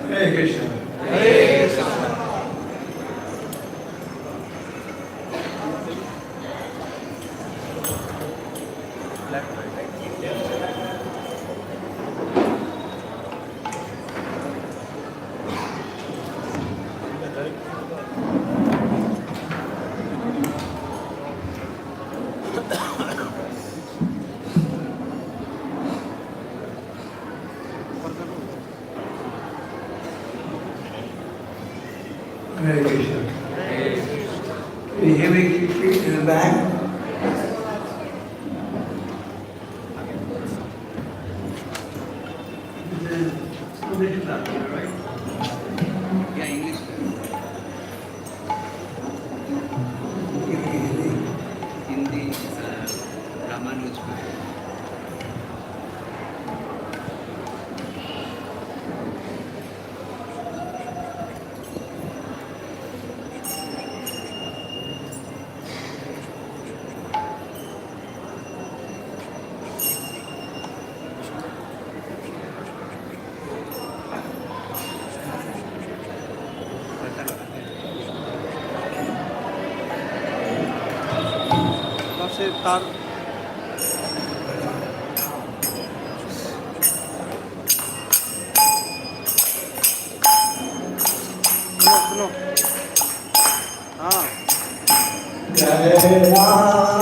Hare Krishna. Hare Krishna. Hare Krishna. Can you hear me? Keep your feet in the back. English class, right? Yeah, English. Hindi, Ramanuj. तार सुनो हाँ जय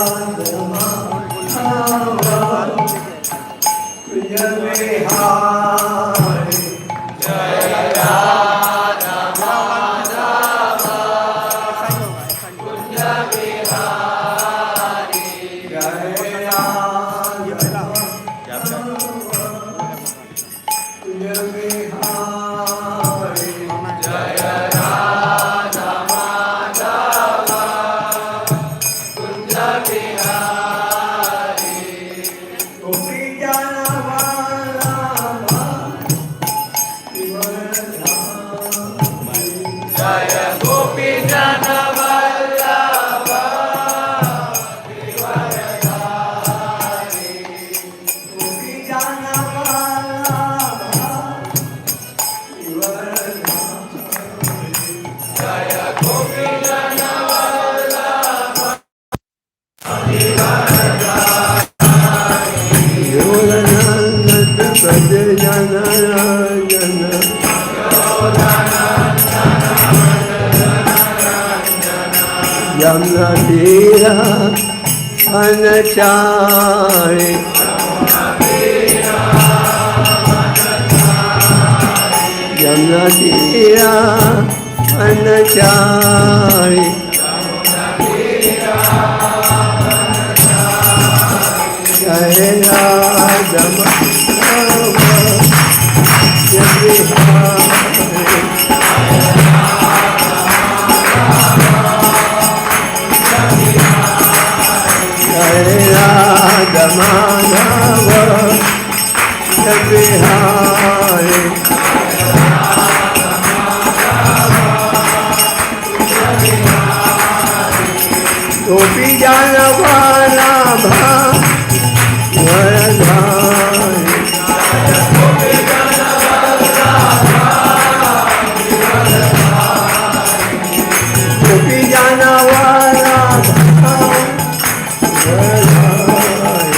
Yamna Tira Anachari Yamna Tira Anachari Jai Radha Madhava Jai गोपी जन वल्लभा वरधारी गोपी जन वल्लभा वरधारी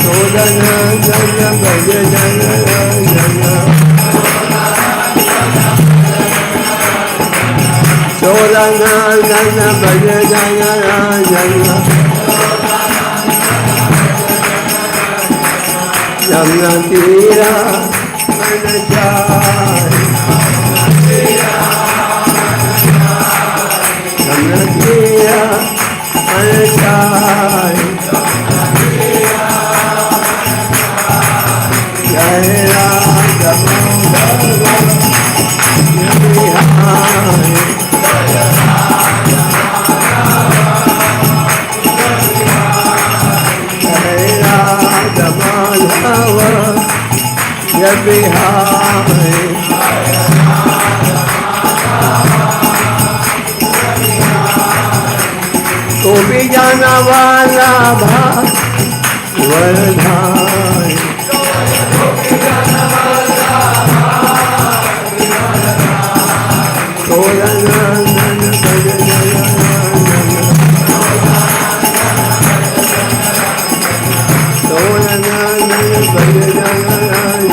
सोदन जन भज जन जन सोदन जन भज जन जन यमुना तीरा मन जाए यमुना तीरा मन जाए जय राधा माधव बिहारी जय राधा माधव बिहारी गोपी जन वल्लभा वरधारी सोदन जन भज जन सोदन जन भज जन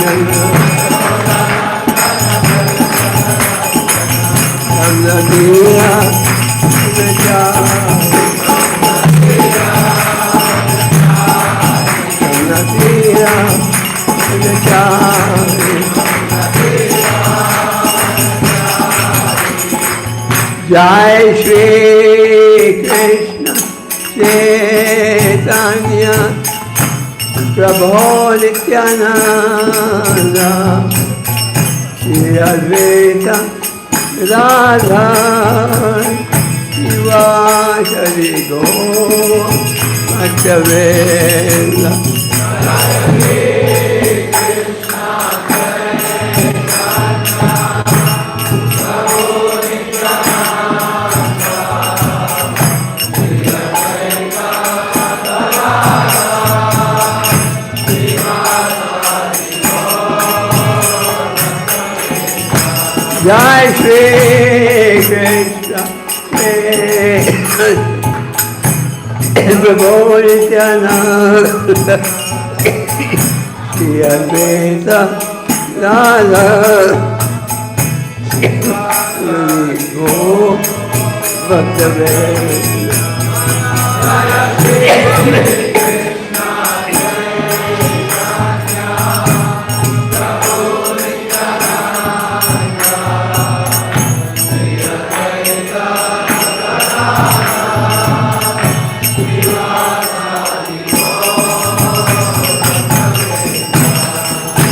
जन यमुना तीरा यमुना तीरा जय श्री कृष्ण चैतन्य प्रभो नित्यानंद श्री अद्वैत राधा शिवासरि गौर जय श्री कृष्ण प्रभो नित्यानंद श्री अद्वैत राधा गौर भक्तवृंद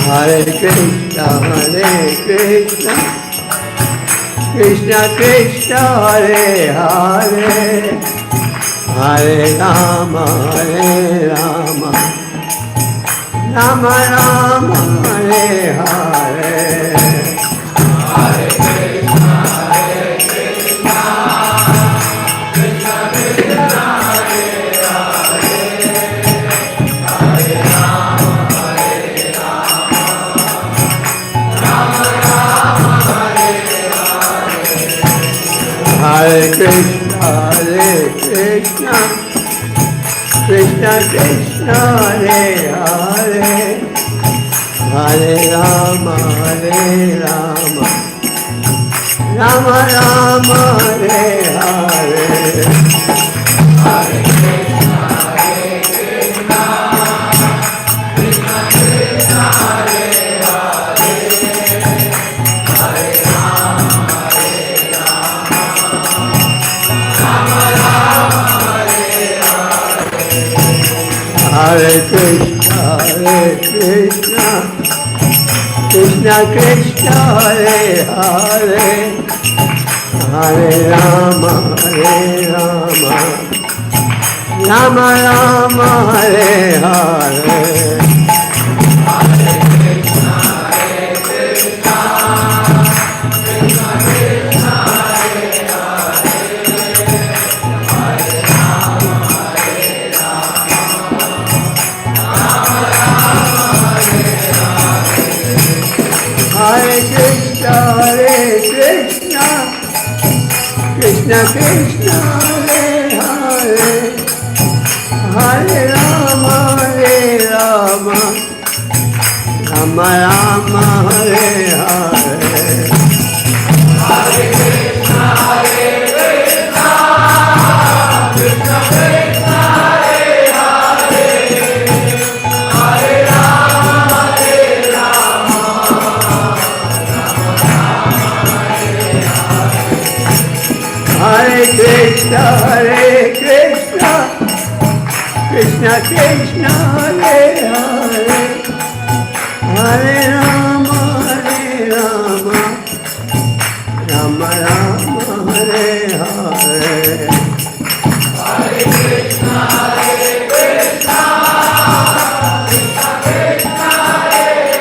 Hare Krishna, Krishna Krishna, Hare Hare, Hare Rama, Rama Rama, Hare Hare. Hare Krishna, Krishna Krishna, Hare Hare, Hare Rama, Hare Krishna, Krishna Krishna, Hare Hare, Hare Rama, Rama Rama, Hare Hare. Hare Krishna, Krishna Krishna, Hare Hare, Hare Rama, Rama Rama, Hare Hare. Hare Krishna, Krishna Krishna, Hare Hare, Hare Rama, Rama Rama, Hare Hare. Hare Krishna, Krishna Krishna Hare Hare, Hare Rama Rama Rama Hare Hare. Hare Krishna Krishna Krishna Hare Hare, Hare Rama Hare Krishna Krishna Krishna Hare Hare, Hare Rama Rama Rama Hare Hare. Hare Krishna Krishna Krishna Krishna Hare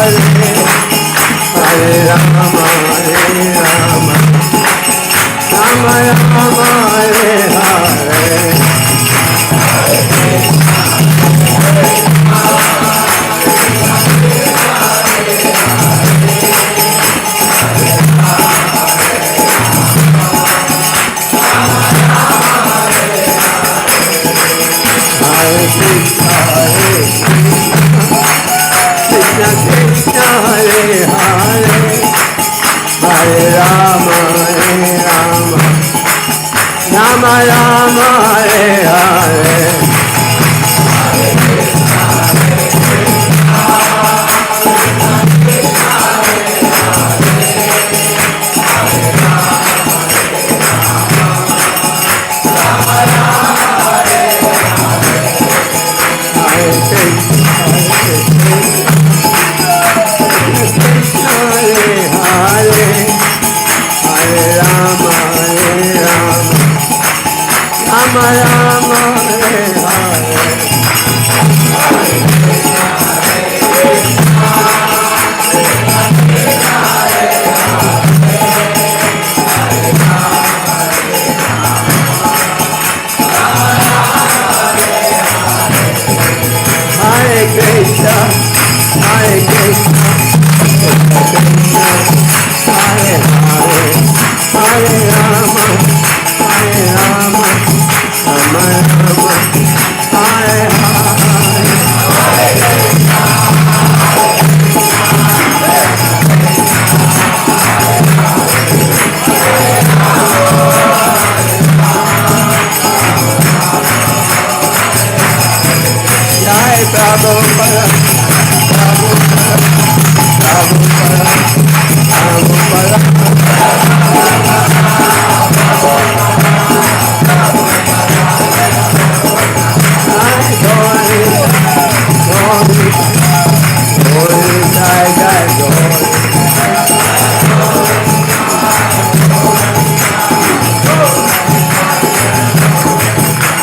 Hare, Hare Rama Hare Krishna Hare Hare, Hare Rama Rama Rama Hare Hare. Hare Krishna Krishna Krishna Hare Hare, Hare Rama Rama Rama Hare Hare. Hare Krishna Krishna Hare Hare, Hare Rama Rama Rama Hare Hare. Hare Krishna Hare Krishna Krishna Krishna Hare Hare, Hare Rama Rama Rama Hare Hare. Jai Prabhupada, Prabhupada, Prabhupada, Jai Gauri, Jai Jai Gauri.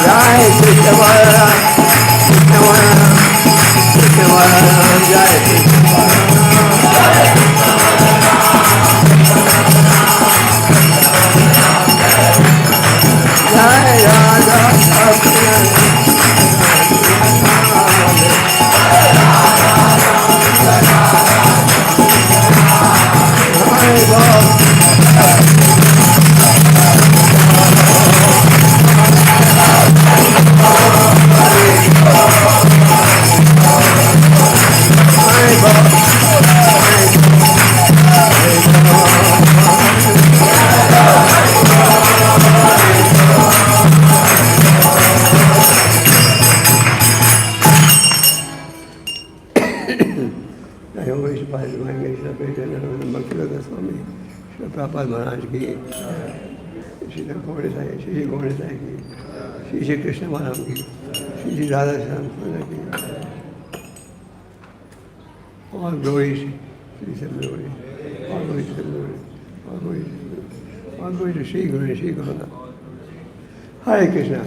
Jai Krishna Balaram, Krishna Balaram, Krishna Balaram, Jai Krishna Balaram. Jai Radha Krishna, Hare Bol. I always buy the wine, Srila Goswami, Srila Prabhupada Maharaj ki, Srila Gopal Krishna ki, Srila Krishna Maharaj ki, Srila Radha Shyam ki. All glories, Srila glory, all glories to glory, all glories to glory, all glories to Sri Guru and Sri Gopal. Hare Krishna.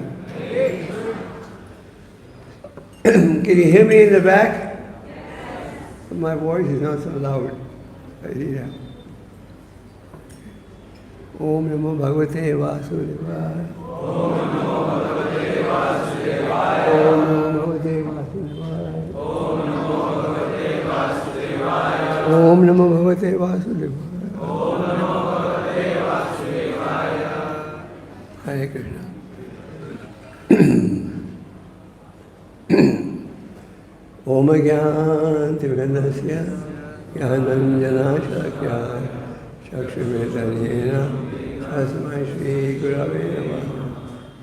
Can you hear me in the back? my voice is not so loud. I read out. Om Namo Bhagavate Vasudevaya. Om Namo Bhagavate Vasudevaya. Om Namo Bhagavate Vasudevaya. Om Namo Bhagavate Vasudevaya. Om Namo Bhagavate Vasudevaya. Om Namo Bhagavate Vasudevaya. Hare Krishna. Om Jnana-Timirandasya Jnananjana-Shakya Chakshurvetanyena Tasmai Shri Gurave Namah.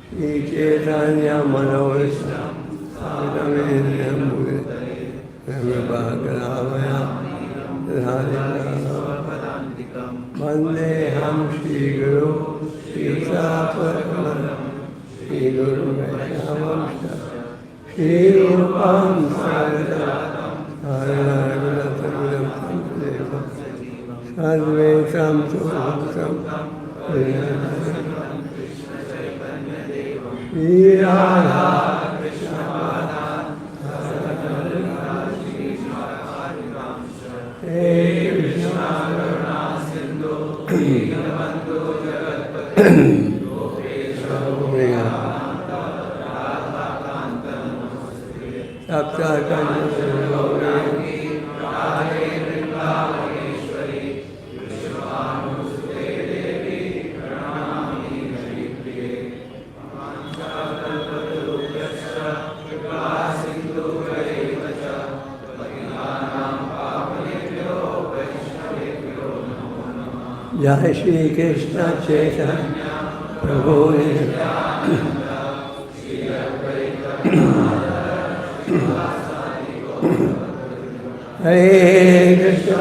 Shri Chaitanya Manovistam Savitamena Mudite Namabagadamaya Radhikam Vandeham Shri Guru Shri Sapadanam Shri Guru Vaishnavamsha Shri Rupam Saradatam Saradatam Samsadeva Sadvaitam Suham Shri Radha Krishna Hey Krishna Karuna Sindhu Dinabandhu Jagatpati Saptakanya Radhe Vrindavaneshwari Vishwanusute Devi Pranami Haripriye Manchakalpatarubhyascha Kripa Sindhu Kaivacha Patihanam Pavanebhyo Vaishnavebhyo Namo Namah. Jai Shri Krishna Chaitanya Prabhu Nityananda Shri Advaita Hare Krishna,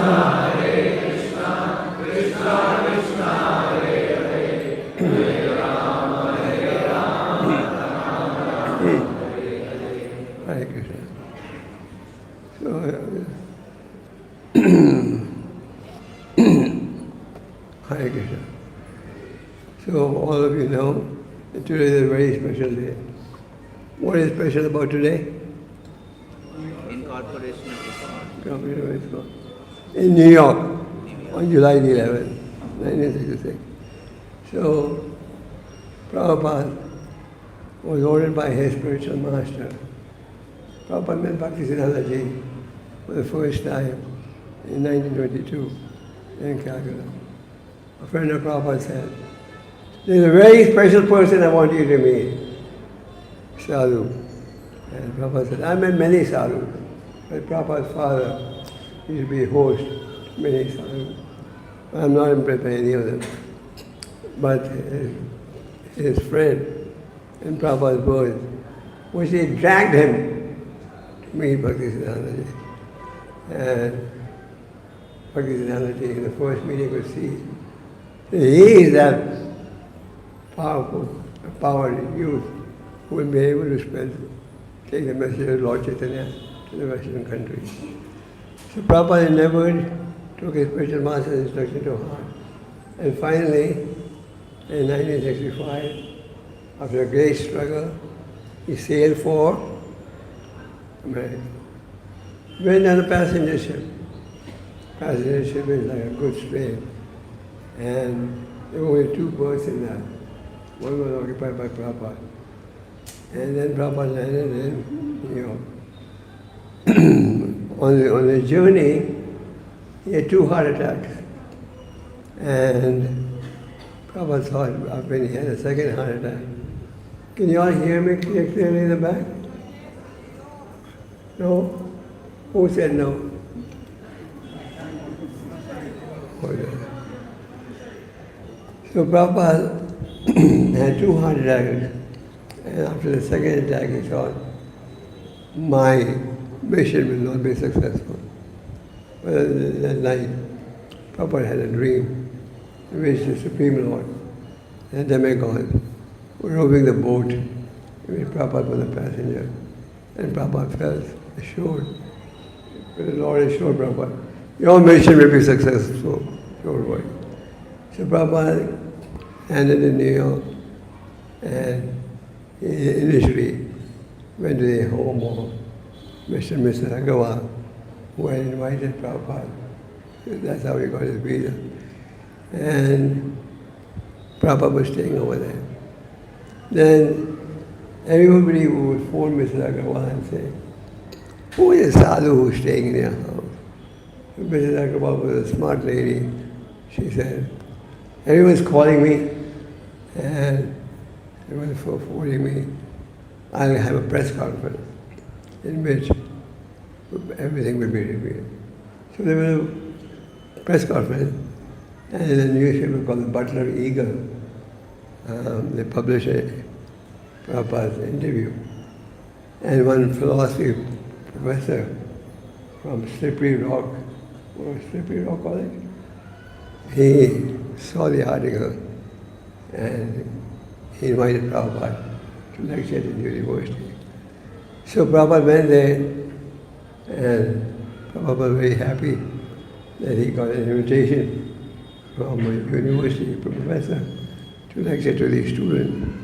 Krishna Krishna, Hare Hare, Hare Rama, Hare Rama, Hare Krishna. So, Hare Krishna. So, all of you know that today is a very special day. What is special about today? Incorporation of ISKCON. In New York, on July the 11th, 1966. So, Prabhupada was ordered by his spiritual master. Prabhupada met Bhaktisiddhanta for the first time in 1922 in Calcutta. A friend of Prabhupada said, "There's a very special person I want you to meet, Sadhu." And Prabhupada said, "I met many sadhus, but Prabhupada's father used to be host to many sadhus. I'm not impressed by any of them." But his friend, in Prabhupada's words, was he dragged him to meet Bhaktisiddhanta. And Bhaktisiddhanta in the first meeting could see he is that powerful, empowered youth who will be able to take the message of Lord Chaitanya to the Western countries. So Prabhupada endeavored, took his spiritual master's instruction to heart. And finally, in 1965, after a great struggle, he sailed for America. Went on a passenger ship. Passenger ship is like a goods train. And there were only two berths in that. One was occupied by Prabhupada. And then Prabhupada landed in New York. on the journey, he had 2 heart attacks. And Prabhupada thought when he had a second heart attack. Can you all hear me clearly in the back? No? Who said no? So Prabhupada had 2 heart attacks. And after the second attack, he thought, my mission will not be successful. But that night, Prabhupada had a dream in which the Supreme Lord and demigod were rowing the boat in which Prabhupada was a passenger. And Prabhupada felt assured. But the Lord assured Prabhupada, your mission will be successful, don't worry. So Prabhupada landed in New York and he initially went to the home of Mr. and Mrs. Agarwal who had invited Prabhupada. That's how he got his visa. And Prabhupada was staying over there. Then everybody would phone Mrs. Agarwal and say, who is a sadhu who's staying in your house? Mrs. Agarwal was a smart lady. She said, everyone's calling me and everyone's phoning me. I'll have a press conference in which everything will be revealed. So there was a press conference, and in a newspaper called the Butler Eagle, they published Prabhupada's interview. And one philosophy professor from Slippery Rock College, he saw the article and he invited Prabhupada to lecture at the university. So Prabhupada went there, and Prabhupada was very happy that he got an invitation from a university professor to lecture to these students.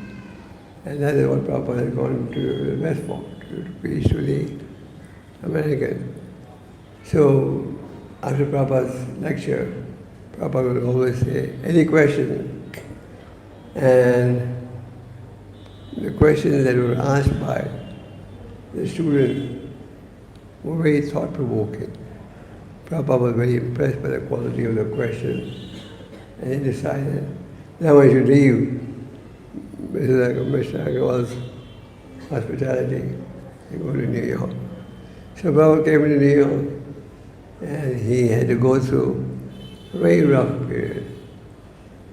And that is what Prabhupada had gone to the West for, to preach to the Americans. So after Prabhupada's lecture, Prabhupada would always say, any questions? And the questions that were asked by the students were very thought-provoking. Prabhupada was very impressed by the quality of the questions, and he decided now I should leave Mr. Agarwal's hospitality and go to New York. So Prabhupada came to New York, and he had to go through a very rough period.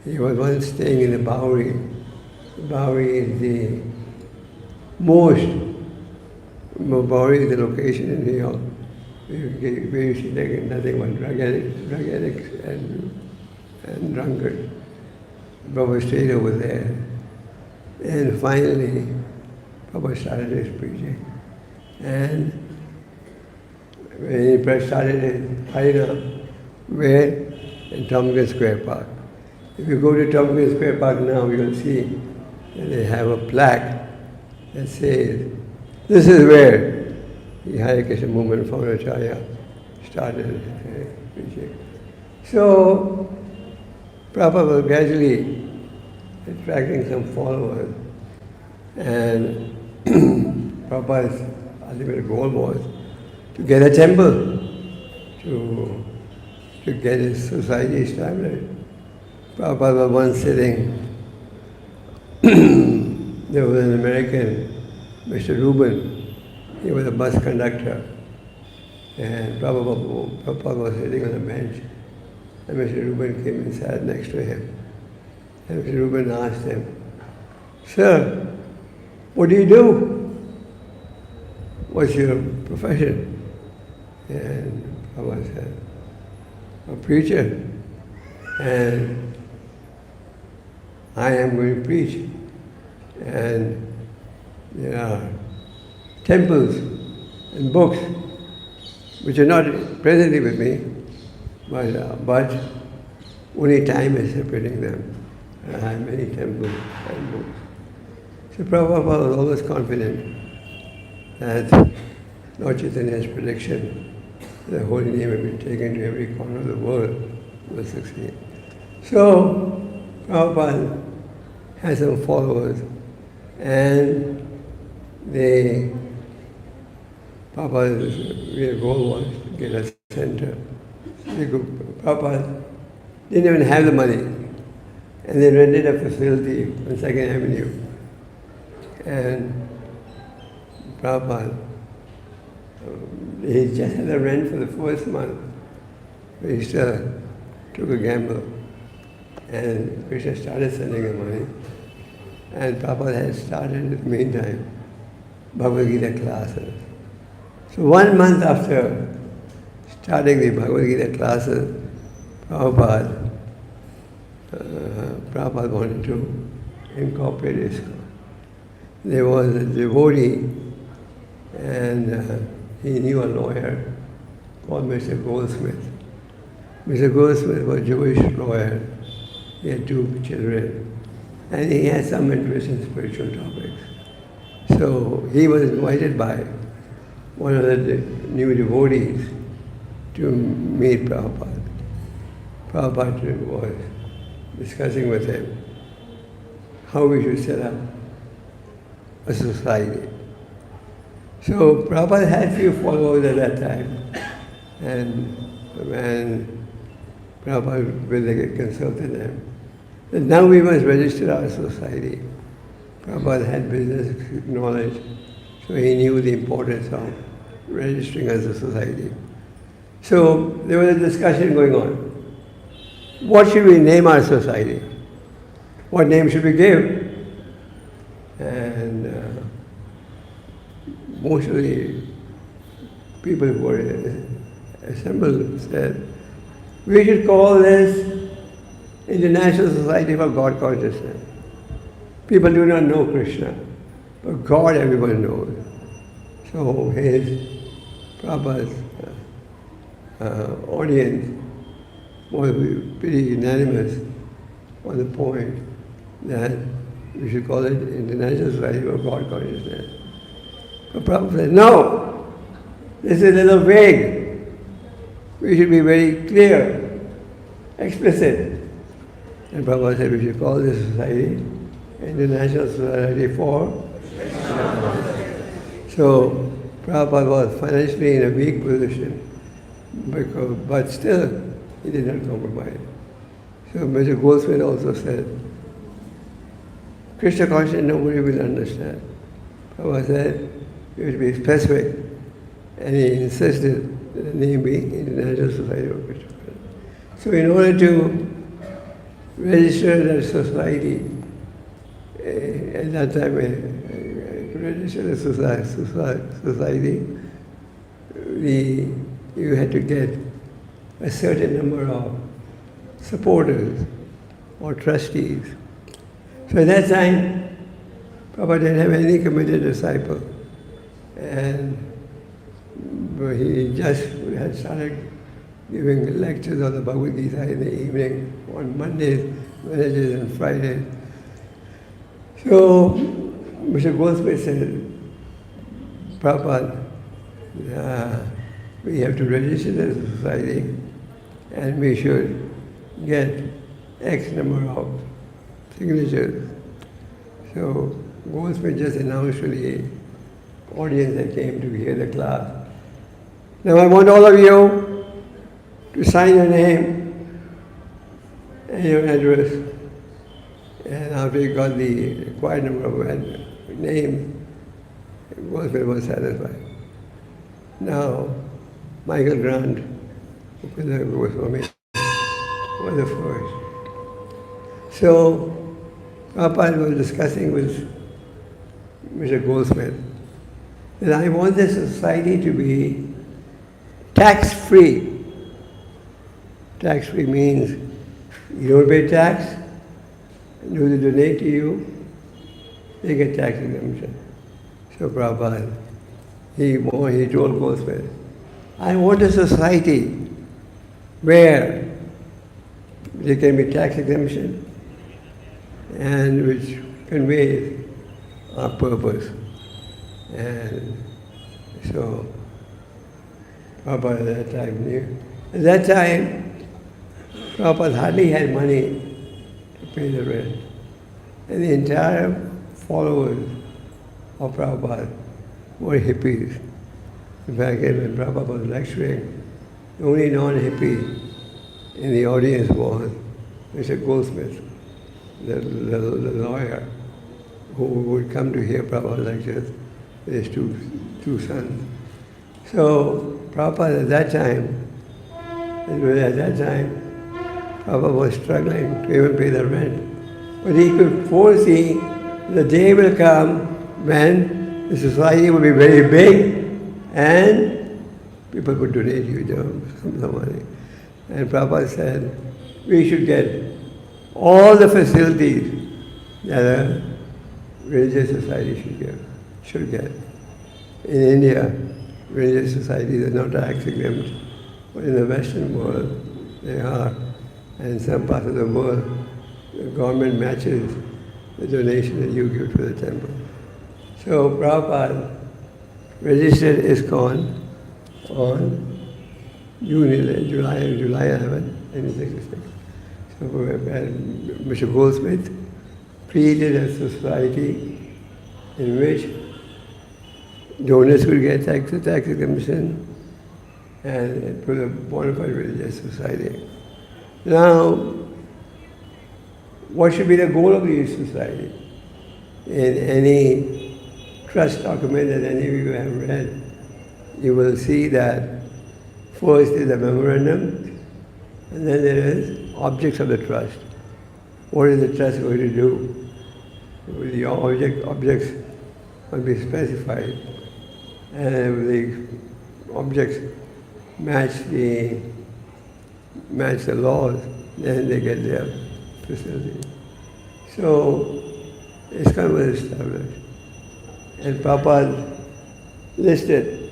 He was once staying in the Bowery. The Bowery is the Bowery is the location in New York where you see nothing but drug addicts and drunkards. Prabhupada stayed over there. And finally, Prabhupada started his preaching. And when he started his Harinam, where? In Tompkins Square Park. If you go to Tompkins Square Park now, you will see that they have a plaque that says, this is where the Hare Krishna movement from Acharya started preaching. So, Prabhupada was gradually attracting some followers, and Prabhupada's ultimate goal was to get a temple, to get his society established. Prabhupada was once sitting, there was an American, Mr. Rubin, he was a bus conductor, and Prabhupada was sitting on a bench, and Mr. Rubin came and sat next to him. And Mr. Rubin asked him, sir, what do you do? What's your profession? And Prabhupada said, a preacher, and I am going to preach. And there are temples and books which are not presently with me, but only time is separating them. I have many temples and books. So Prabhupada was always confident that Lord Chaitanya's prediction, the holy name will be taken to every corner of the world, will succeed. So Prabhupada had some followers, and Prabhupada's real goal was to get a center. Prabhupada didn't even have the money, and they rented a facility on 2nd Avenue. And Prabhupada, he just had the rent for the first month, but he still took a gamble. And Krishna started sending him money. And Prabhupada had started in the meantime Bhagavad Gita classes. So 1 month after starting the Bhagavad Gita classes, Prabhupada wanted to incorporate ISKCON. There was a devotee, and he knew a lawyer called Mr. Goldsmith. Mr. Goldsmith was a Jewish lawyer. He had 2 children, and he had some interest in spiritual topics. So he was invited by one of the new devotees to meet Prabhupada. Prabhupada was discussing with him how we should set up a society. So Prabhupada had few followers at that time, and when Prabhupada consulted them, that now we must register our society. Prabhupada had business knowledge, so he knew the importance of registering as a society. So there was a discussion going on. What should we name our society? What name should we give? And most of the people who were assembled said, we should call this International Society for God Consciousness. People do not know Krishna, but God everyone knows. So Prabhupada's audience was pretty unanimous on the point that we should call it International Society for God Consciousness. But Prabhupada said, no, this is a little vague. We should be very clear, explicit. And Prabhupada said we should call this society International Society for. So Prabhupada was financially in a weak position, but still he did not compromise. So Mr. Goswami also said, Krishna consciousness nobody will understand. Prabhupada said, you have to be specific, and he insisted that the name be International Society of Krishna Consciousness. So in order to register that society, at that time, register the society, you had to get a certain number of supporters or trustees. So at that time, Prabhupada didn't have any committed disciple. And he just had started giving lectures on the Bhagavad Gita in the evening, on Mondays, Wednesdays, and Fridays. So Mr. Goswami said, Prabhupada, we have to register the society and we should get X number of signatures. So Goswami just announced to the audience that came to hear the class, now I want all of you to sign your name and your address. And after you got the required number of names, Goswami was satisfied. Now, Michael Grant, Goswami, was the first. So, Gopal was discussing with Mr. Goswami that I want this society to be tax-free. Tax-free means you don't pay tax, and those who donate to you, they get tax exemption. So Prabhupada, he told Goswami, I want a society where there can be tax exemption and which conveys our purpose. And so Prabhupada at that time knew. At that time, Prabhupada hardly had money to pay the rent. And the entire followers of Prabhupada were hippies. In fact, when Prabhupada was lecturing, the only non-hippie in the audience was Mr. Goldsmith, the lawyer, who would come to hear Prabhupada lectures with his two sons. So Prabhupada at that time, Prabhupada was struggling to even pay the rent. But he could foresee the day will come when the society will be very big and people would donate you some money. And Prabhupada said, we should get all the facilities that a religious society should get. In India, religious societies are not tax exempt, but in the Western world, they are. And in some parts of the world, the government matches the donation that you give to the temple. So Prabhupada registered ISKCON on July 11, 1966. So Mr. Goldsmith created a society in which donors could get tax exemption, and it was a bona fide religious society. Now, what should be the goal of the society? In any trust document that any of you have read, you will see that first is a memorandum, and then there is objects of the trust. What is the trust going to do? The objects must be specified, and if the objects match the laws, then they get their facility. So ISKCON was established, and Prabhupada listed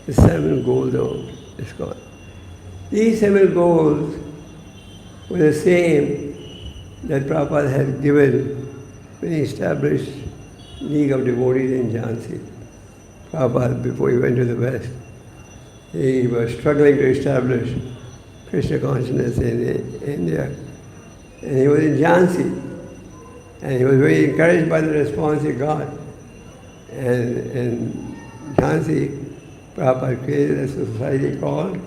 the 7 goals of ISKCON. These 7 goals were the same that Prabhupada had given when he established League of Devotees in Jhansi. Prabhupada, before he went to the West, he was struggling to establish Krishna consciousness in India. And he was in Jhansi. And he was very encouraged by the response he got. And in Jhansi, Prabhupada created a society called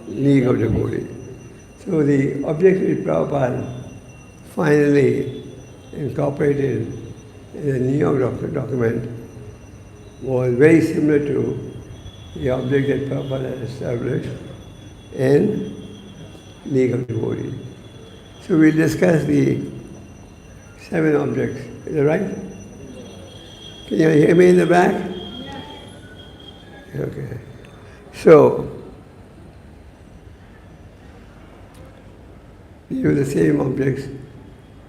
League of Devotees. So the object which Prabhupada finally incorporated in the New York document was very similar to the object that Prabhupada had established in League of Devotees. So we'll discuss the 7 objects. Is that right? Can you hear me in the back? Yeah. Okay. So, these were the same objects,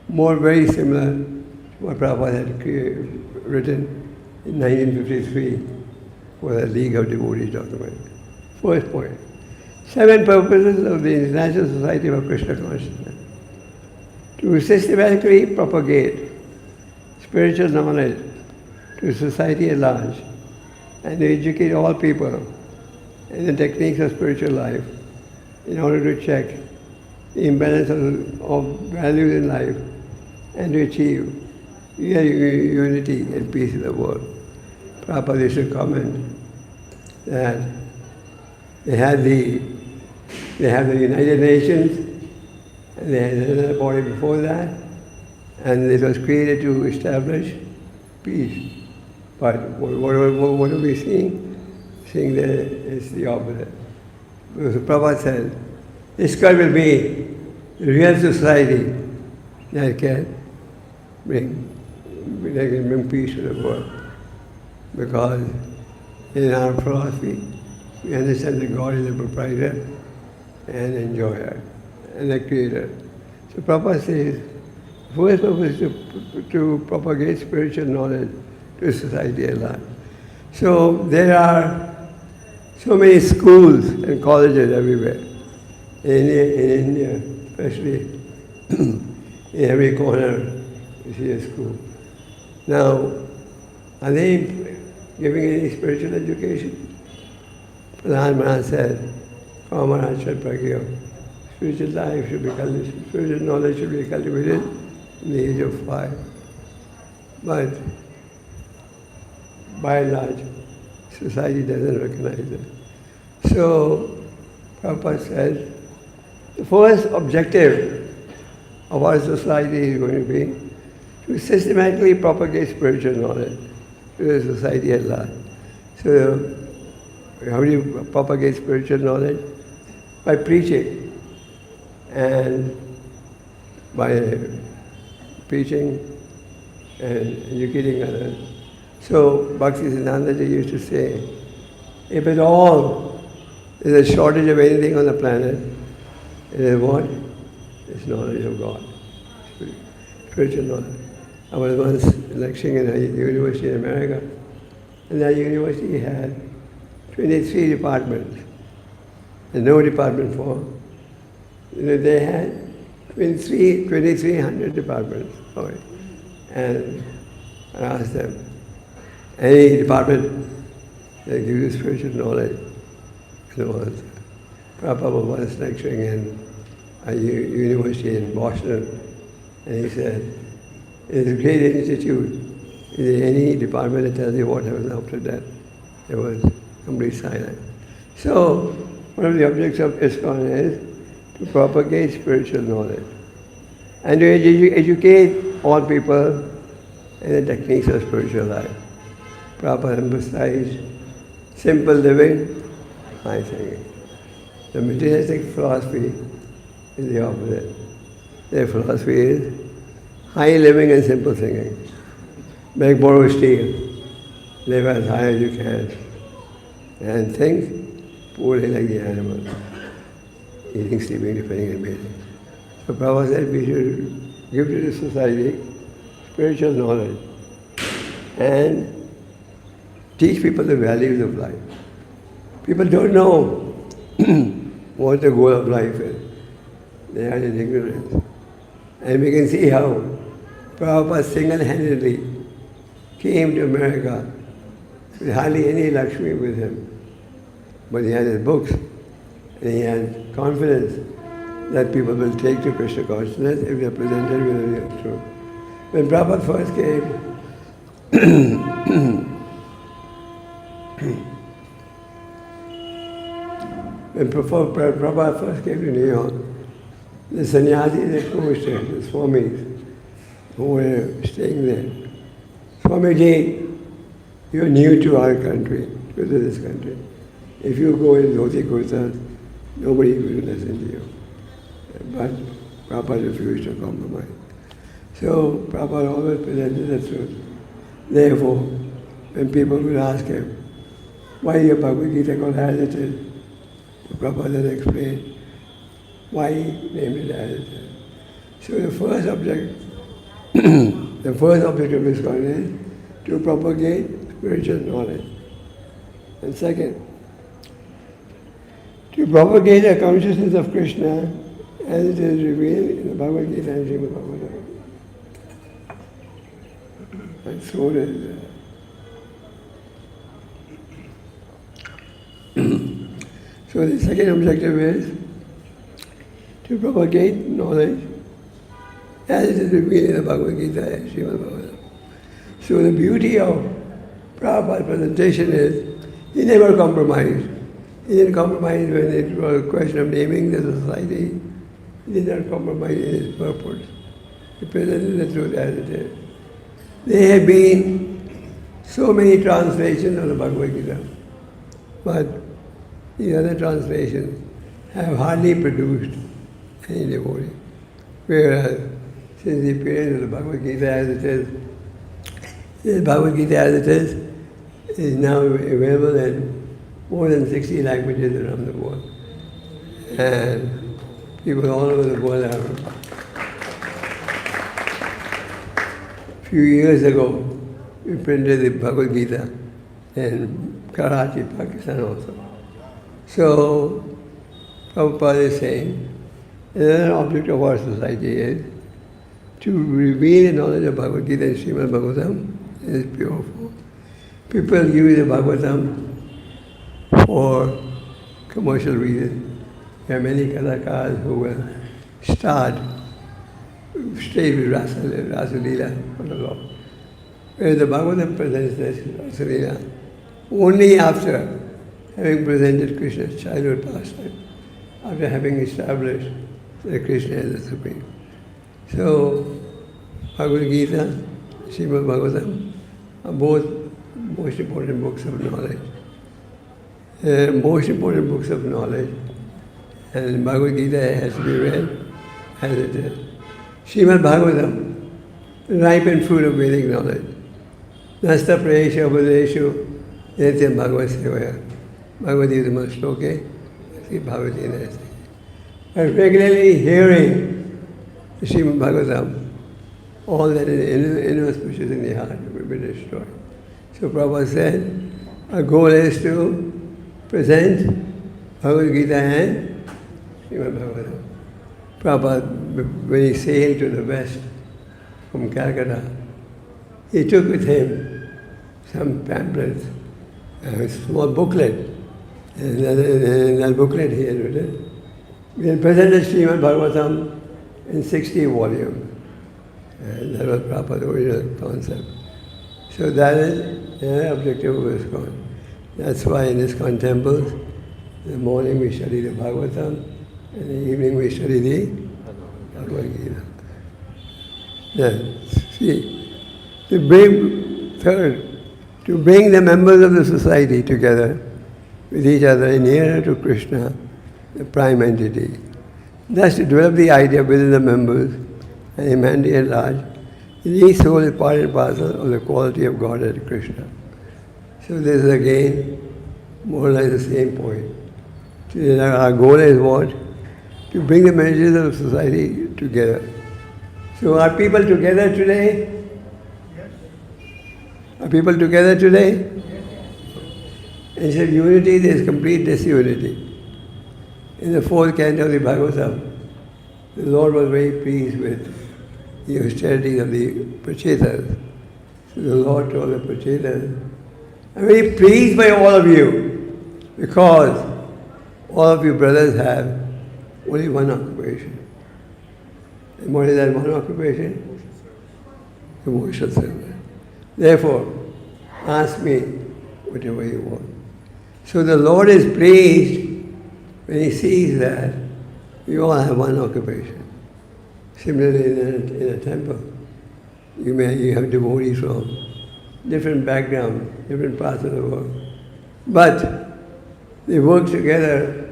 very similar to what Prabhupada had written in 1953 for the League of Devotees document. First point, 7 purposes of the International Society for Krishna Consciousness. To systematically propagate spiritual knowledge to society at large, and to educate all people in the techniques of spiritual life in order to check the imbalance of values in life and to achieve unity and peace in the world. Prabhupada used to comment that they have the United Nations, and they had another body before that, and it was created to establish peace. But what are we seeing? Seeing that it's the opposite. Because Prabhupada said, ISKCON will be the real society that can bring peace to the world. Because in our philosophy, we understand that God is the proprietor and enjoyer and the creator. So Prabhupada says, the first purpose is to propagate spiritual knowledge to society at large. So there are so many schools and colleges everywhere. In India, especially in every corner, you see a school. Now, are they giving any spiritual education? Prahlad Maharaj said, spiritual life should be cultivated, spiritual knowledge should be cultivated in the age of 5. But by and large, society doesn't recognize it. So, Prabhupada said, the first objective of our society is going to be to systematically propagate spiritual knowledge to the society at large. So, how do you propagate spiritual knowledge? By preaching. And by preaching and educating others. So, Bhaktisiddhantaji used to say, if at all there's a shortage of anything on the planet, it is what? It's knowledge of God, spiritual knowledge. I was once lecturing in a university in America, and that university had 23 departments, and no department for. They had 2,300 departments. And I asked them, any department that gives you spiritual knowledge, Prabhupada was once lecturing in a university in Boston, and he said, "It's a great institute. Is there any department that tells you what happens after death?" There was complete silence. So, one of the objects of ISKCON is to propagate spiritual knowledge and to educate all people in the techniques of spiritual life. Prabhupada emphasized simple living, high thinking. The materialistic philosophy is the opposite. Their philosophy is high living and simple thinking. Make borrow steel, live as high as you can, and think poorly like the animals, eating, sleeping, depending and bathing. So Prabhupada said we should give to the society spiritual knowledge and teach people the values of life. People don't know what the goal of life is. They are in ignorance. And we can see how Prabhupada single-handedly came to America with hardly any Lakshmi with him. But he had his books, and he had confidence that people will take to Krishna consciousness if they are presented with the real truth. When Prabhupada first came, when Prabhupada first came to New York, the sannyasis at co-stayed, the Swamis, who were staying there. Swamiji, you're new to our country, to this country. If you go in dhoti kurtas, nobody will listen to you. But Prabhupada refused to compromise. So Prabhupada always presented the truth. Therefore, when people would ask him, why your Bhagavad Gita called as it is, Prabhupada explained why he named it as it is. So the first object of ISKCON is to propagate spiritual knowledge. And second, to propagate the consciousness of Krishna as it is revealed in the Bhagavad Gita and Srimad Bhagavatam. And so it is. So the second objective is to propagate knowledge as it is revealed in the Bhagavad Gita and Srimad Bhagavatam. So the beauty of Prabhupada's presentation is he never compromised. He didn't compromise when it was a question of naming the society. He did not compromise in his purpose. He presented the truth as it is. There have been so many translations of the Bhagavad Gita, but the other translations have hardly produced any devotee. Whereas, since the period of the Bhagavad Gita as it is, the Bhagavad Gita as it is now available in more than 60 languages around the world. And people all over the world have. A few years ago, we printed the Bhagavad Gita in Karachi, Pakistan also. So, Prabhupada is saying, another object of our society is to reveal the knowledge of Bhagavad Gita and Srimad Bhagavatam in its pure form. People use the Bhagavatam for commercial reasons. There are many Kalakars who will stay with Rasa Leela for the Lord. Whereas the Bhagavatam presents this Rasa Leela only after having presented Krishna's childhood pastime, after having established that Krishna is the Supreme. So, Bhagavad Gita, Srimad Bhagavatam are both most important books of knowledge. Most important books of knowledge, and Bhagavad Gita has to be read as it is. Srimad Bhagavatam, the ripened fruit of Vedic knowledge. Nasta prayesha upadeshu nityam Bhagavad sevaya. Bhagavad Gita shloke, Bhagavati nasti. By regularly hearing the Srimad Bhagavatam, all that is inauspicious in the heart will be destroyed. So Prabhupada said, our goal is to present Bhagavad Gita and Srimad Bhagavatam. Prabhupada, when he sailed to the west from Calcutta, he took with him some pamphlets, a small booklet In that booklet he had written, we had presented Srimad Bhagavatam in 60 volumes. And that was Prabhupada's original concept. So that is the objective of ISKCON. That's why in ISKCON temples, in the morning we study the Bhagavatam, and in the evening we study the Bhagavad Gita. Then, see, to bring the members of the society together with each other nearer to Krishna, the prime entity. Thus to develop the idea within the members and humanity at large, each soul is part and parcel of the quality of Godhead Krishna. So this is again more or less the same point. So our goal is what? To bring the members of society together. So are people together today? Are people together today? Instead of unity, there is complete disunity. In the fourth canto of the Bhagavatam, the Lord was very pleased with the austerity of the Prachetas. So the Lord told the Prachetas, I'm very pleased by all of you because all of you brothers have only one occupation. And what is that one occupation? Devotional service. Therefore, ask me whatever you want. So the Lord is pleased when He sees that we all have one occupation. Similarly, in a temple, you have devotees from different backgrounds, different parts of the world. But they work together.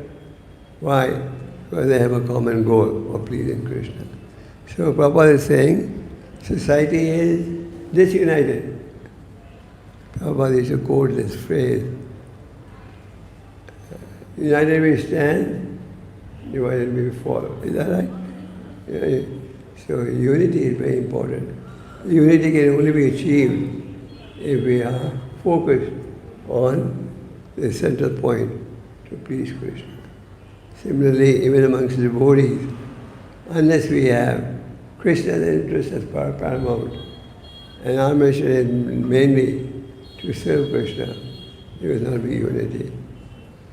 Why? Because they have a common goal of pleasing Krishna. So Prabhupada is saying, society is disunited. Prabhupada used to quote this phrase, united we stand, divided we fall. Is that right? Yeah. So unity is very important. Unity can only be achieved if we are focused on the central point to please Krishna. Similarly, even amongst devotees, unless we have Krishna's interest as paramount, and our mission is mainly to serve Krishna, there will not be unity.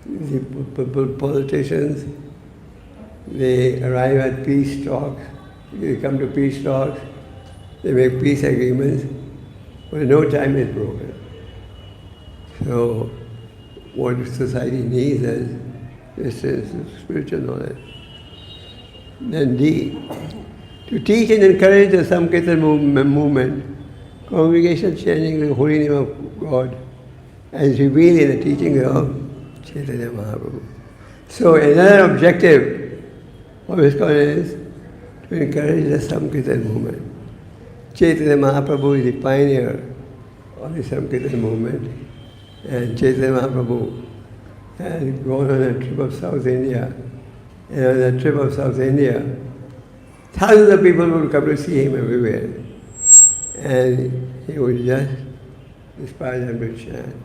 The politicians, they arrive at peace talks, they come to peace talks, they make peace agreements, but no time is broken. So what society needs is spiritual knowledge. Then D, to teach and encourage the Sankirtan movement, congregation chanting the holy name of God as revealed in the teaching of Chaitanya Mahaprabhu. So another objective of ISKCON is to encourage the Sankirtan movement. Chaitanya Mahaprabhu is the pioneer of the Sankirtan movement, and Chaitanya Mahaprabhu had gone on a trip of South India, and on that trip of South India, thousands of people would come to see him everywhere, and he would just despise and would chant.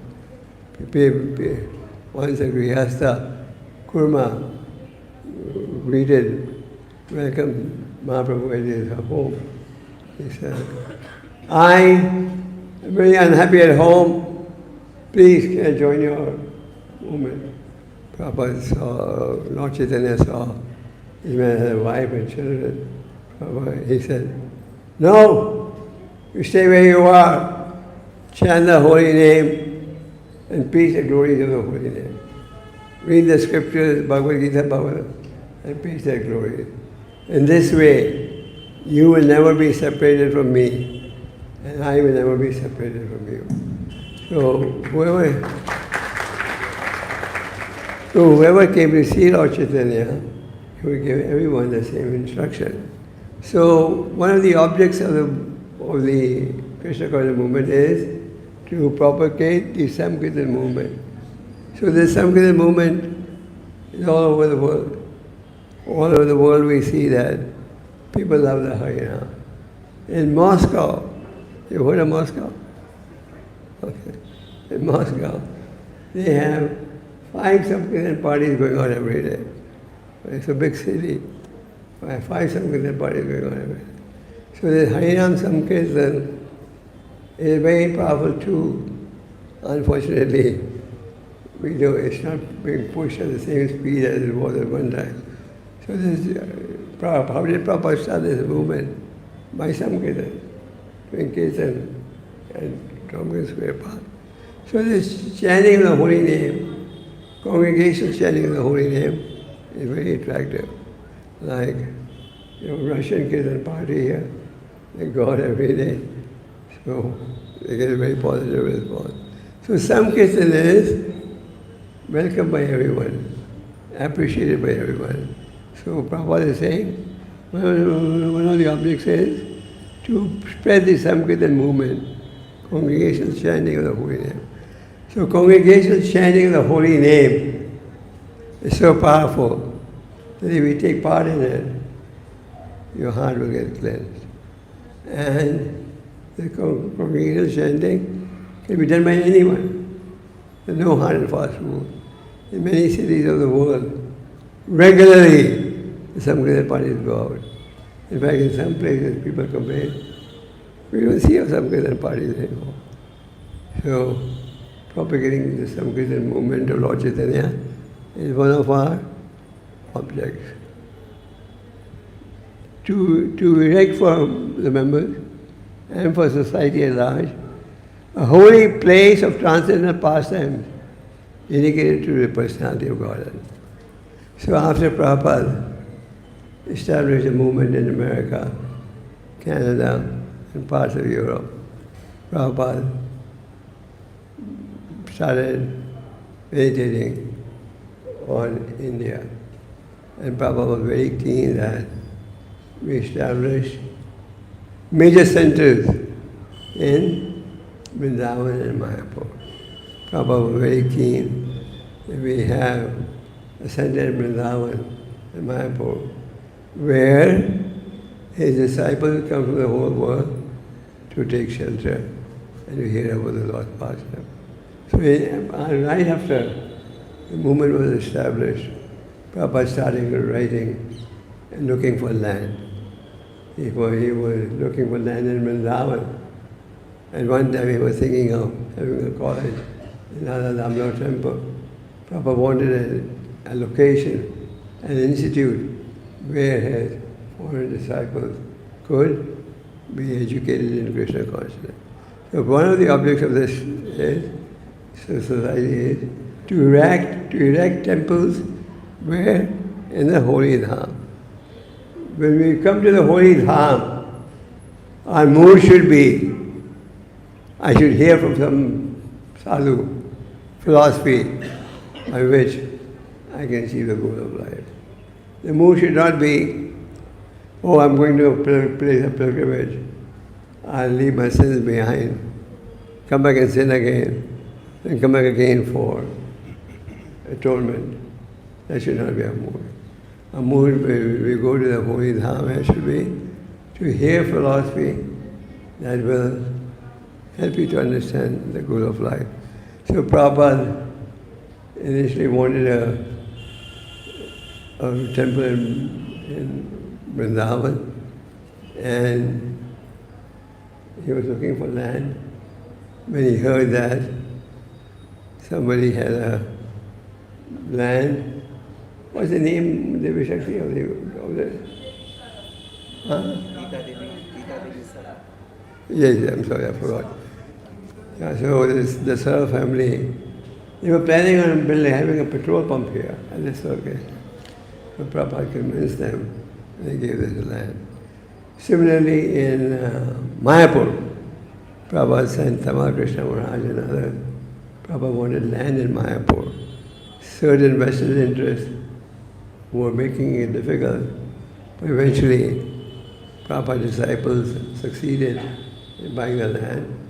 Prepare. Once a Grihastha Kurma greeted, welcomed Mahaprabhu at his home. He said, I am very unhappy at home. Please, can I join your movement? Prabhupada saw, Lord Chaitanya saw, this man had a wife and children. Prabhupada, he said, no, you stay where you are. Chant the holy name and preach the glories of the holy name. Read the scriptures, Bhagavad Gita, Bhagavad, and preach their glories. In this way, you will never be separated from me, and I will never be separated from you. So whoever came to see Lord Chaitanya, he would give everyone the same instruction. So one of the objects of the Krishna consciousness movement is to propagate the Sankirtan movement. So this Sankirtan movement is all over the world. All over the world we see that people love the Harinam. In Moscow, you heard of Moscow? Okay. In Moscow, they have 5 Sankirtan parties going on every day. It's a big city. 5 Sankirtan parties going on every day. So this Harinam Sankirtan is a very powerful tool. Unfortunately, we know it's not being pushed at the same speed as it was at one time. So this, how did Prabhupada start this movement? By Samkirtan, doing Kirtan and Drumkin Square Park. So this chanting of the holy name, congregation chanting of the holy name is very attractive. Like, Russian Kirtan party here, they go out every day. So they get a very positive response. So Samkirtan is welcomed by everyone, appreciated by everyone. So Prabhupada is saying, one of the objects is to spread the Samkirtan movement, congregational chanting of the holy name. So congregational chanting of the holy name is so powerful that if you take part in it, your heart will get cleansed. And the congregational chanting can be done by anyone. There's no hard and fast rule. In many cities of the world, regularly the Samkirtan parties go out. In fact, in some places people complain, we don't see our Samkirtan parties anymore. So, propagating the Samkirtan movement of Lord Chaitanya is one of our objects. To erect for the members and for society at large a holy place of transcendental pastimes dedicated to the personality of Godhead. So after Prabhupada established a movement in America, Canada, and parts of Europe, Prabhupada started meditating on India. And Prabhupada was very keen that we establish major centers in Vrindavan and Mayapur. Prabhupada was very keen that we have a center in Vrindavan and Mayapur where his disciples come from the whole world to take shelter and to hear about the Lord's pastime. So right after the movement was established, Prabhupada started writing and looking for land. He was looking for land in Vrindavan. And one time he was thinking of having a college in Radha Damodar temple. Prabhupada wanted a location, an institute where his foreign disciples could be educated in Krishna consciousness. So one of the objects of this society is to erect temples where? In the holy dham. When we come to the holy dham, our mood should be, I should hear from some sadhu philosophy by which I can achieve the goal of life. The mood should not be, oh, I'm going to a place of pilgrimage. I'll leave my sins behind, come back and sin again, then come back again for atonement. That should not be our mood. Our mood, when we go to the holy dham, it should be to hear philosophy that will help you to understand the goal of life. So Prabhupada initially wanted a temple in Vrindavan, and he was looking for land. When he heard that somebody had a land, what's the name, Devi Shakti of the Yes, I'm sorry, I forgot. Yeah, so the Sara family, they were planning on having a petrol pump here at this location. So Prabhupada convinced them, and they gave them the land. Similarly, in Mayapur, Prabhupada sent Gopal Krishna Maharaja and others. Prabhupada wanted land in Mayapur. Certain vested interests were making it difficult, but eventually Prabhupada's disciples succeeded in buying the land,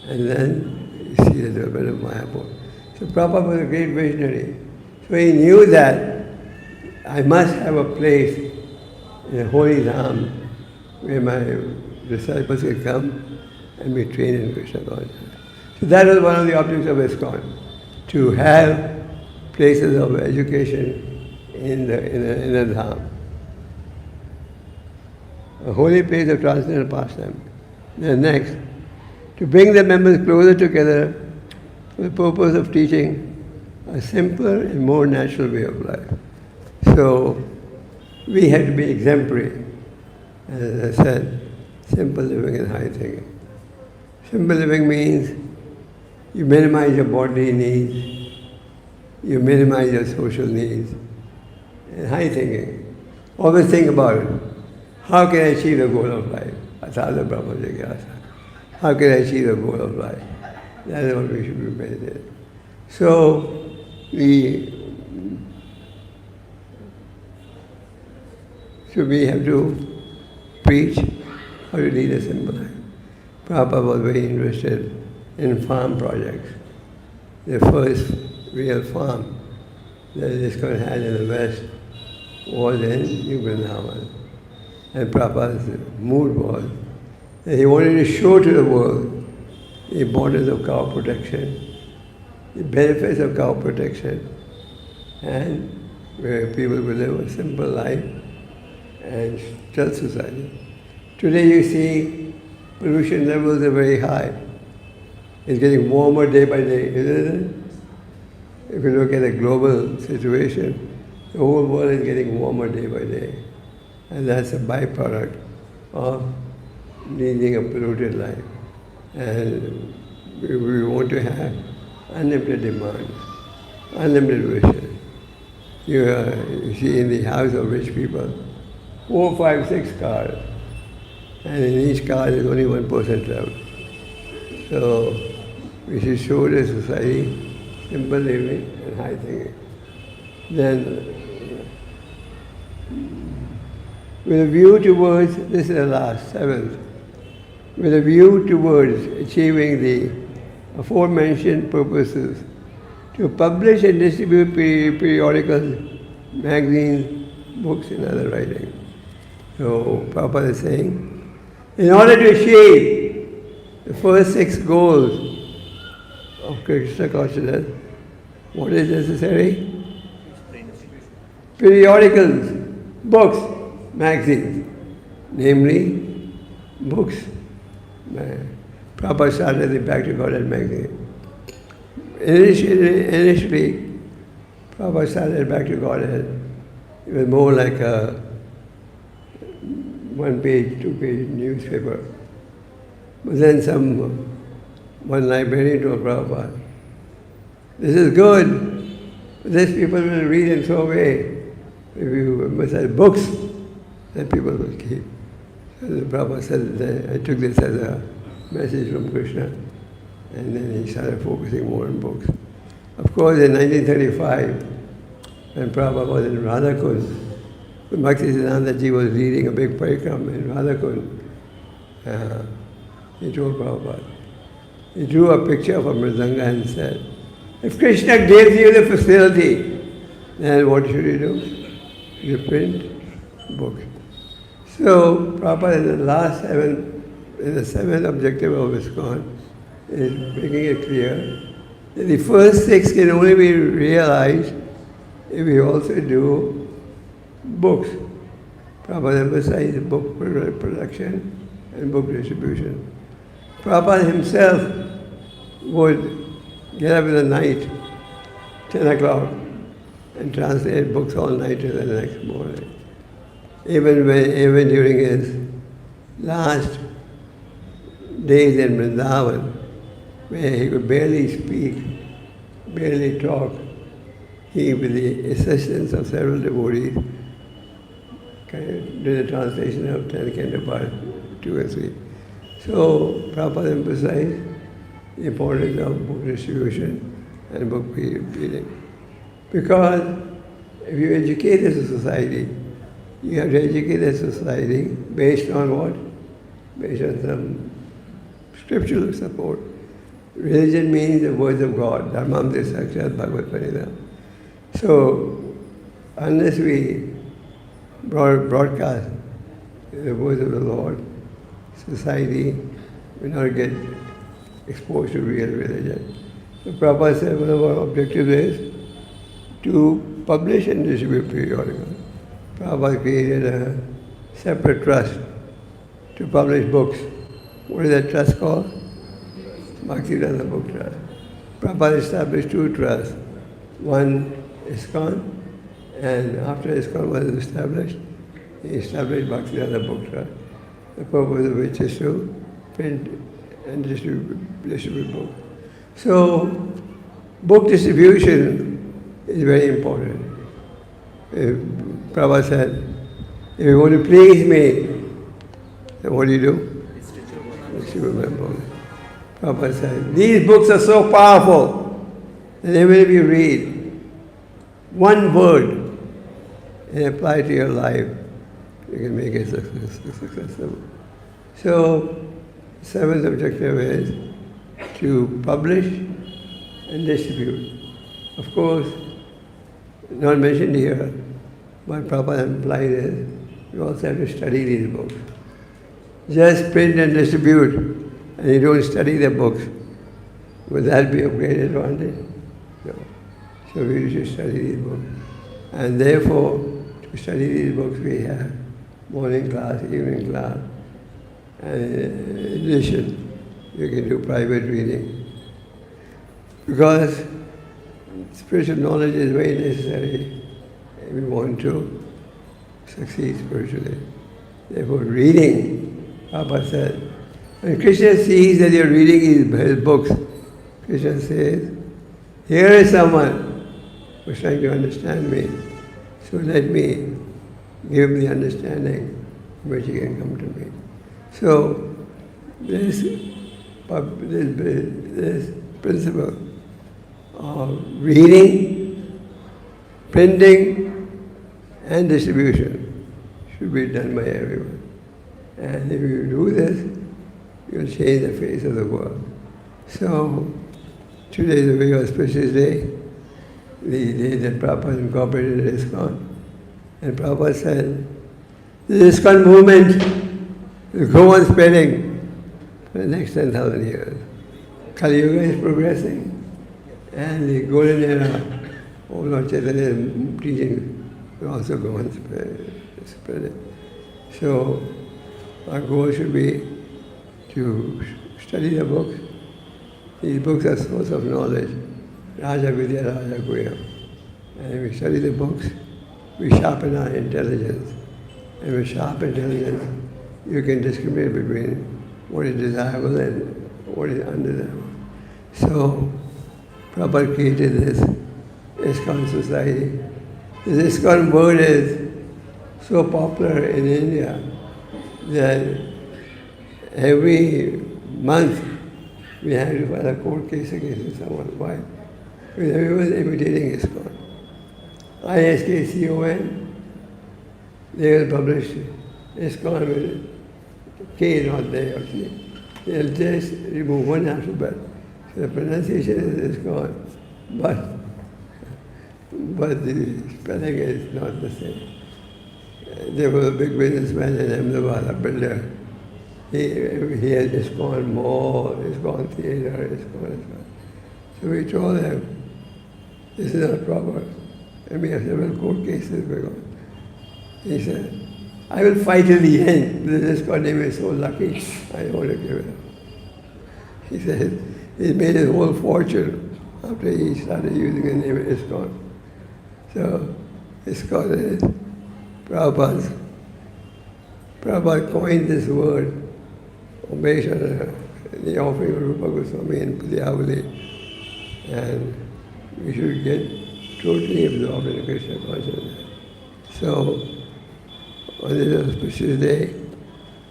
and then you see the development of Mayapur. So Prabhupada was a great visionary. So he knew that I must have a place in a holy dham where my disciples could come and be trained in Krishna consciousness. So that was one of the objects of ISKCON, to have places of education in a dham. A holy place of transcendental pastime. Then next, to bring the members closer together for the purpose of teaching a simpler and more natural way of life. So we had to be exemplary. As I said, simple living and high thinking. Simple living means you minimize your bodily needs, you minimize your social needs. And high thinking, always think about it. How can I achieve the goal of life? Asada Brahma Jigyasa. How can I achieve the goal of life? That is what we should be meditating. So we have to preach how to lead a simple life. Prabhupada was very interested in farm projects. The first real farm that ISKCON had in the West was in Vrindavan. And Prabhupada's mood was that he wanted to show to the world the importance of cow protection, the benefits of cow protection, and where people will live a simple life and still society. Today you see pollution levels are very high. It's getting warmer day by day, isn't it? If you look at the global situation, the whole world is getting warmer day by day. And that's a byproduct of leading a polluted life. And we want to have unlimited demands, unlimited wishes. You see in the house of rich people, 4, 5, 6 cars. And in each car there's only one person traveling. So we should show the society simple living and high thinking. Then with a view towards, this is the last, 7th, with a view towards achieving the aforementioned purposes, to publish and distribute periodicals, magazines, books and other writings. So Prabhupada is saying, in order to achieve the first 6 goals of Kṛṣna consciousness, what is necessary? Periodicals, books, magazines, namely books. Prabhupada started the Back to Godhead magazine. Initially, Prabhupada started Back to Godhead. It was more like a 1-page, 2-page newspaper. But then one librarian told Prabhupada, this is good, but these people will read and throw away. If you must have books that people will keep. So the Prabhupada said, I took this as a message from Krishna, and then he started focusing more on books. Of course, in 1935, when Prabhupada was in Radhakund, Bhaktisiddhanta was leading a big parikram in Radhakund. He told Prabhupada, he drew a picture of a mridanga and said, if Krishna gives you the facility, then what should you do? You print books. So Prabhupada in the 7th objective of ISKCON is making it clear that the first 6 can only be realized if we also do books. Prabhupada emphasized book production and book distribution. Prabhupada himself would get up in the night, 10 o'clock, and translate books all night to the next morning. Even during his last days in Vrindavan, where he could barely speak, barely talk, he, with the assistance of several devotees, did a translation of 10 Canto Part 2 and 3. So Prabhupada emphasized the importance of book distribution and book reading. Because if you educate the society, you have to educate the society based on what? Based on some scriptural support. Religion means the words of God, Dharmam te sakshat bhagavad paridam. So, unless we broadcast the words of the Lord, society will not get exposed to real religion. So Prabhupada said one of our objectives is to publish and distribute periodicals. Prabhupada created a separate trust to publish books. What is that trust called? Bhaktisiddhanta Book Trust. Prabhupada established 2 trusts. one ISKCON, and after ISKCON was established, he established Bhaktivedanta Bookstore, the purpose of which is to print and distribute books. So, book distribution is very important. Prabhupada said, if you want to please me, then what do? Distribute my books. Prabhupada said, these books are so powerful that even if you read one word and apply it to your life, you can make it successful. So, seventh objective is to publish and distribute. Of course, not mentioned here, but Prabhupada implied is you also have to study these books. Just print and distribute, and you don't study the books. Would that be of great advantage? No. So we should study these books. And therefore, to study these books we have morning class, evening class, and in addition, you can do private reading. Because spiritual knowledge is very necessary if we want to succeed spiritually. Therefore, reading, Prabhupada said, when Krishna sees that you're reading his books, Krishna says, here is someone who's trying to understand me, so let me give him the understanding which he can come to me. So, this principle of reading, printing, and distribution should be done by everyone. And if you do this, you'll change the face of the world. So, today is a very auspicious day, the day that Prabhupada incorporated ISKCON. And Prabhupada said, the ISKCON movement will go on spreading for the next 10,000 years. Kali Yuga is progressing, and the golden era of Lord Chaitanya's teaching will also go on spreading. So, our goal should be to study the books. These books are source of knowledge. Raja Vidya Raja Guhyam. And if we study the books, we sharpen our intelligence. And with sharp intelligence, you can discriminate between what is desirable and what is undesirable. So, Prabhupada created this ISKCON society. This ISKCON word is so popular in India that every month we have to file a court case against someone. Why? Because everyone is imitating ISKCON. ISKCON, they will publish ISKCON with K not there, okay? They'll just remove one alphabet. So the pronunciation is ISKCON, but the spelling is not the same. There was a big businessman in Ahmedabad, a builder. He had ISKCON Mall, ISKCON Theatre, ISKCON. So we told him, this is not proper. And we have several court cases going on. He said, I will fight till the end. This ISKCON name is so lucky, I don't want to give it up. He said, he made his whole fortune after he started using the name ISKCON. So, ISKCON is Prabhupada coined this word based on the offering of Rupa Goswami and Pudiyavali, and we should get totally absorbed in Krishna consciousness. So, on this auspicious day,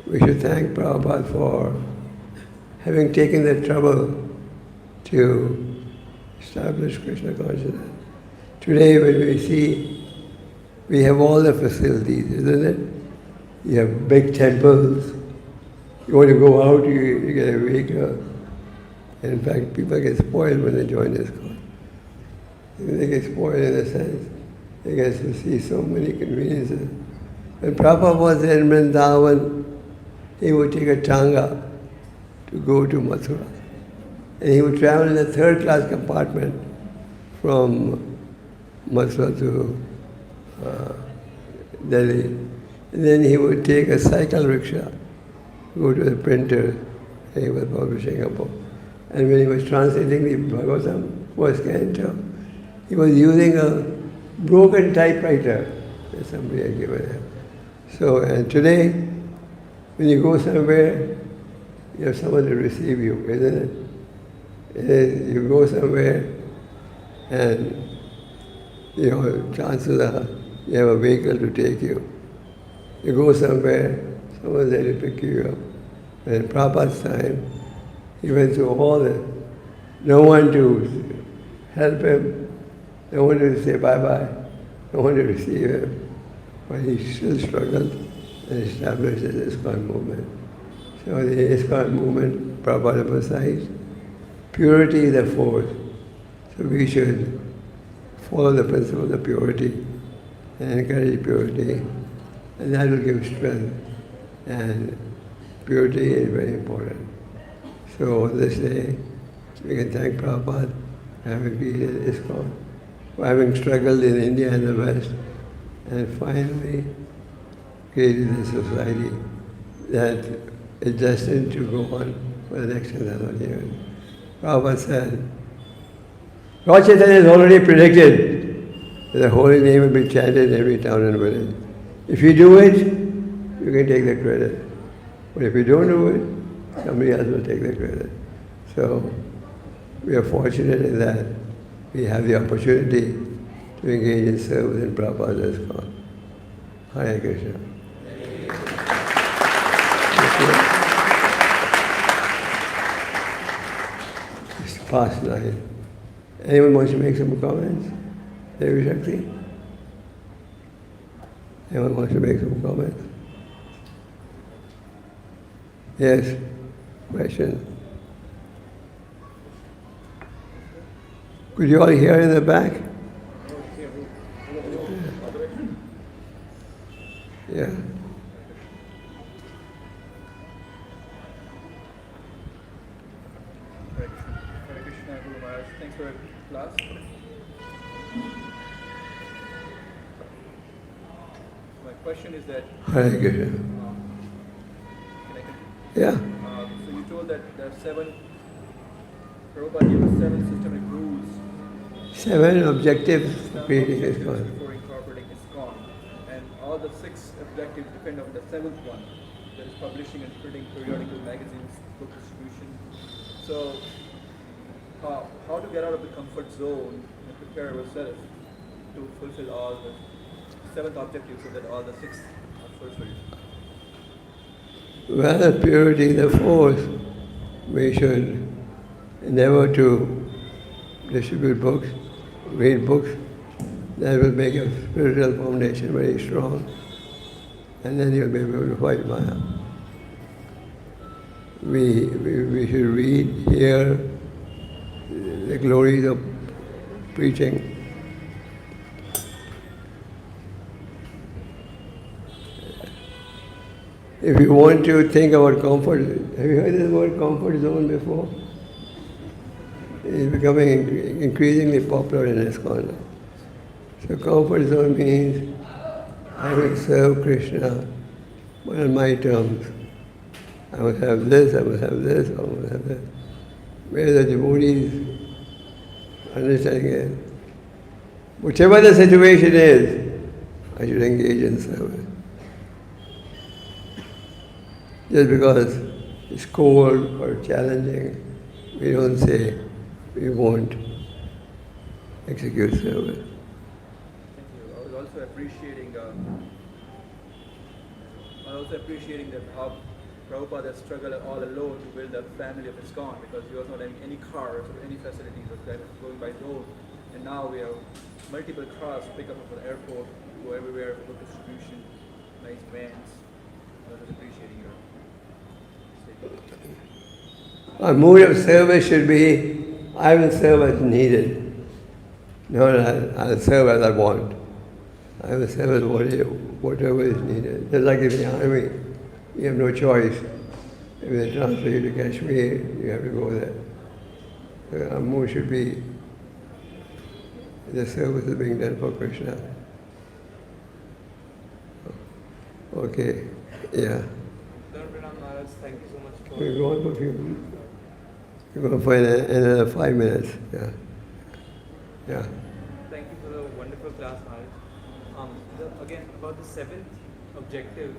we should thank Prabhupada for having taken the trouble to establish Krishna consciousness. Today, when we see, we have all the facilities, isn't it? You have big temples. You want to go out, you get a vehicle. And in fact, people get spoiled when they join this cause. They get spoiled in a sense. They get to see so many conveniences. When Prabhupada was in Vrindavan, he would take a tanga to go to Mathura. And he would travel in a third-class compartment from Mathura to Delhi. And then he would take a cycle rickshaw, go to the printer, and he was publishing a book. And when he was translating the Bhagavatam, first canto, He was using a broken typewriter that somebody had given him. So, and today, when you go somewhere, you have someone to receive you, isn't it? You go somewhere and chances are you have a vehicle to take you. You go somewhere, someone's there to pick you up. And in Prabhupada's time, he went through all that. No one to help him, no one to say bye-bye, no one to receive him. But he still struggled and established the ISKCON movement. So the ISKCON movement, Prabhupada emphasized, purity is the force. So we should follow the principles of purity and encourage purity, and that will give strength. And purity is very important. So on this day, we can thank Prabhupada for having created ISKCON, for having struggled in India and the West, and finally created a society that is destined to go on for the next 1,000 years. Prabhupada said, Lord Chaitanya has already predicted that the holy name will be chanted in every town and village. If you do it, you can take the credit. But if you don't do it, somebody else will take the credit. So we are fortunate in that we have the opportunity to engage in service in Prabhupada's ISKCON. Hare Krishna. It's past 9. Anyone wants to make some comments? Devi Shakti? Anyone wants to make some comments? Yes? Question? Could you all hear in the back? Yeah. Hare Krishna, Guru Maharaj. Thanks for your class. My question is that, Hare Krishna. can I continue? Yeah. So you told that there are 7, Prabhupada gave us 7 systemic rules 7 objectives for creating ISKCON. for incorporating ISKCON, and all the 6 objectives depend on the 7th one, that is publishing and printing periodical magazines, book distribution. So, how to get out of the comfort zone and prepare ourselves to fulfill all the 7th objectives so that all the 6 are fulfilled? Well, purity is the force. We should endeavor to distribute books, read books. That will make a spiritual foundation very strong. And then you'll be able to fight Maya. We should read, hear the glories of preaching. If you want to think about comfort, have you heard this word comfort zone before? It's becoming increasingly popular in ISKCON. So comfort zone means I will serve Krishna, but on my terms. I will have this, I will have this, I will have that. Where the devotees understanding it. Whichever the situation is, I should engage in service. Just because it's cold or challenging, we don't say we won't execute service. Thank you. I was also appreciating that how Prabhupada struggled all alone to build a family of ISKCON, because he was not having any cars or any facilities, was going by road. And now we have multiple cars to pick up from the airport, go everywhere for book distribution, nice vans. I was appreciating your statement. Our mood of service should be, I will serve as needed. Not I'll serve as I want. I will serve as whatever is needed. Just like in the army, you have no choice. If they transfer you to Kashmir, you have to go there. So our mood should be, the service is being done for Krishna. Okay, yeah. Thank you so much for We're going for a few. We're going for another 5 minutes. Yeah. Yeah. again about the seventh objective.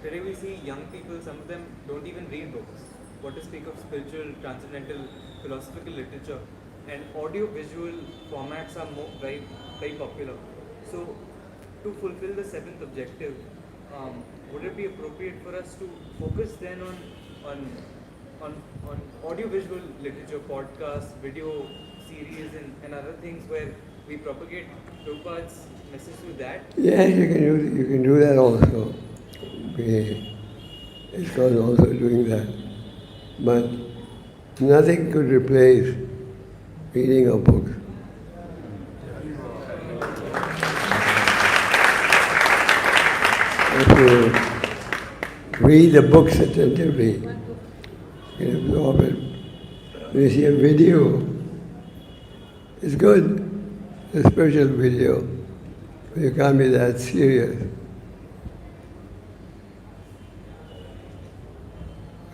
Today we see young people, some of them don't even read books. What to speak of spiritual, transcendental, philosophical literature, and audio-visual formats are very, very popular. So, to fulfill the seventh objective, would it be appropriate for us to focus then on audio-visual literature, podcasts, video series, and other things where we propagate Prabhupada's message through that? Yes, you can do that also. ISKCON is also doing that. But nothing could replace reading a book. If you read the books attentively, you can absorb it. When you see a video, it's good, a spiritual video, but you can't be that serious.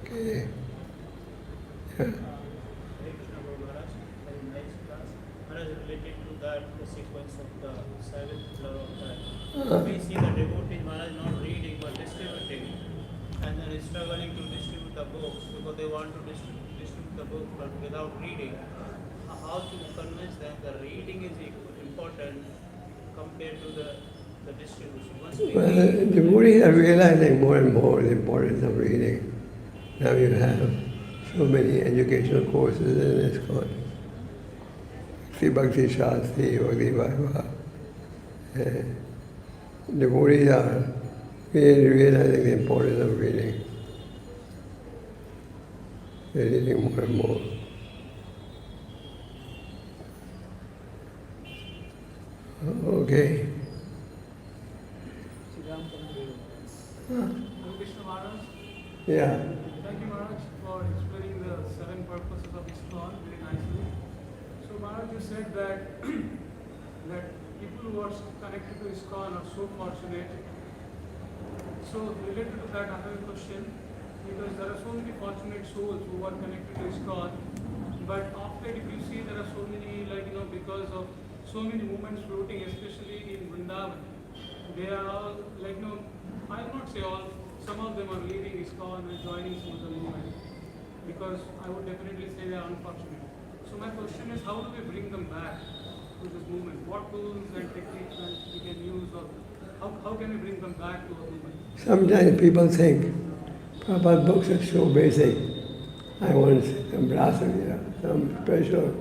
Okay. Yeah. Krishna Maharaj, very nice class. Maharaj, related to that, the sequence of the seventh law of that. We see the devotees, Maharaj, not reading but distributing, and then struggling to distribute the books because they want to distribute the book but without reading. How to convince them that reading is important compared to the distribution? Once we Well, read, devotees are realizing more and more the importance of reading. Now you have so many educational courses in ISKCON. Sri Bhakti Shastri, Bhakti Vaibhava. Devotees are really realizing the importance of reading. They're reading more and more. Okay. Krishna Maharaj, Yeah. thank you Maharaj for explaining the seven purposes of ISKCON very nicely. So Maharaj, you said that that people who are connected to ISKCON are so fortunate. So related to that, I have a question, because there are so many fortunate souls who are connected to ISKCON, but after if you see there are so many, because of so many movements floating, especially in Vrindavan, they are all I will not say all, some of them are leaving ISKCON and joining some of the movement, because I would definitely say they are unfortunate. So my question is, how do we bring them back to this movement? What tools and techniques we can use, or how can we bring them back to our movement? Sometimes people think, Prabhupada's books are so basic. I want some brahmana, some special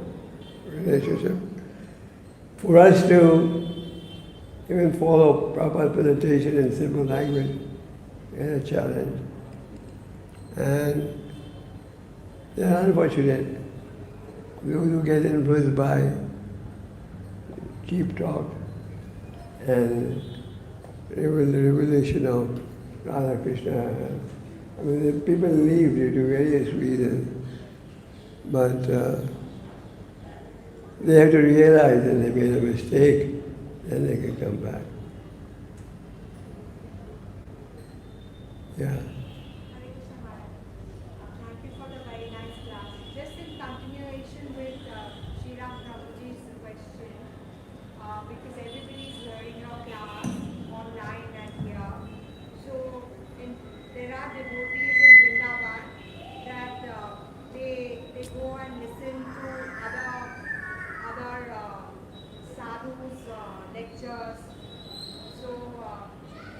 relationship. For us to even follow Prabhupada's presentation in simple language is a challenge. And they're unfortunate. Those who get influenced by cheap talk and the revelation of Radha Krishna. I mean, the people leave due to various reasons, but they have to realize that they made a mistake, then they can come back. Yeah. Hare Krishna Maharaj. Thank you for the very nice class. Just in continuation with Srila Prabhuji's question, because everybody is hearing your class online and here. So there are devotees in Vrindavan that they go and listen to other sadhus' lectures. So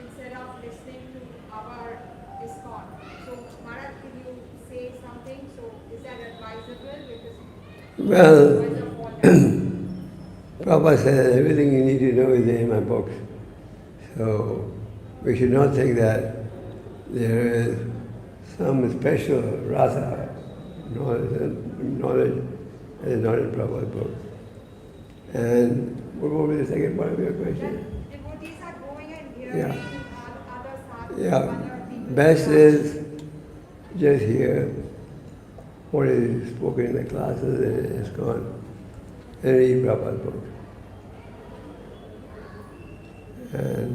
instead of listening to our ISKCON. So Maharaj, can you say something? So is that advisable? Because Well, otherwise a fall down. Prabhupada said everything you need to know is in my books. So we should not think that there is some special rasa knowledge that is not in Prabhupada's book. And what was the second part of your question? That devotees are going and hearing Yeah. other sadhus, Yeah, other people. best is just hear what is spoken in the classes and ISKCON and read Prabhupada's book. And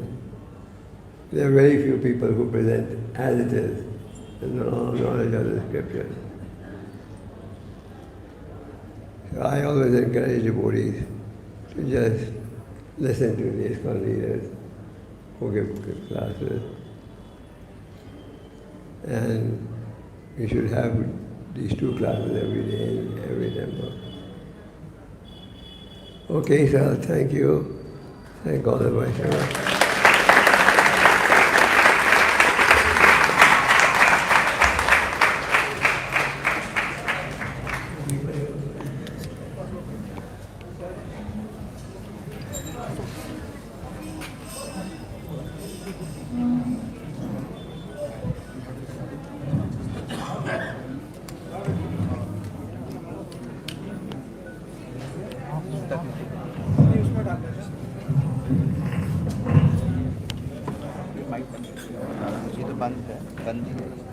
there are very few people who present as it is, and no knowledge of the scriptures. So I always encourage devotees to just listen to the ISKCON leaders who give classes. And we should have these 2 classes every day in every temple. Okay, sir, thank you. Thank all the Vaishnavas. ये तो बंद है, बंद ही है।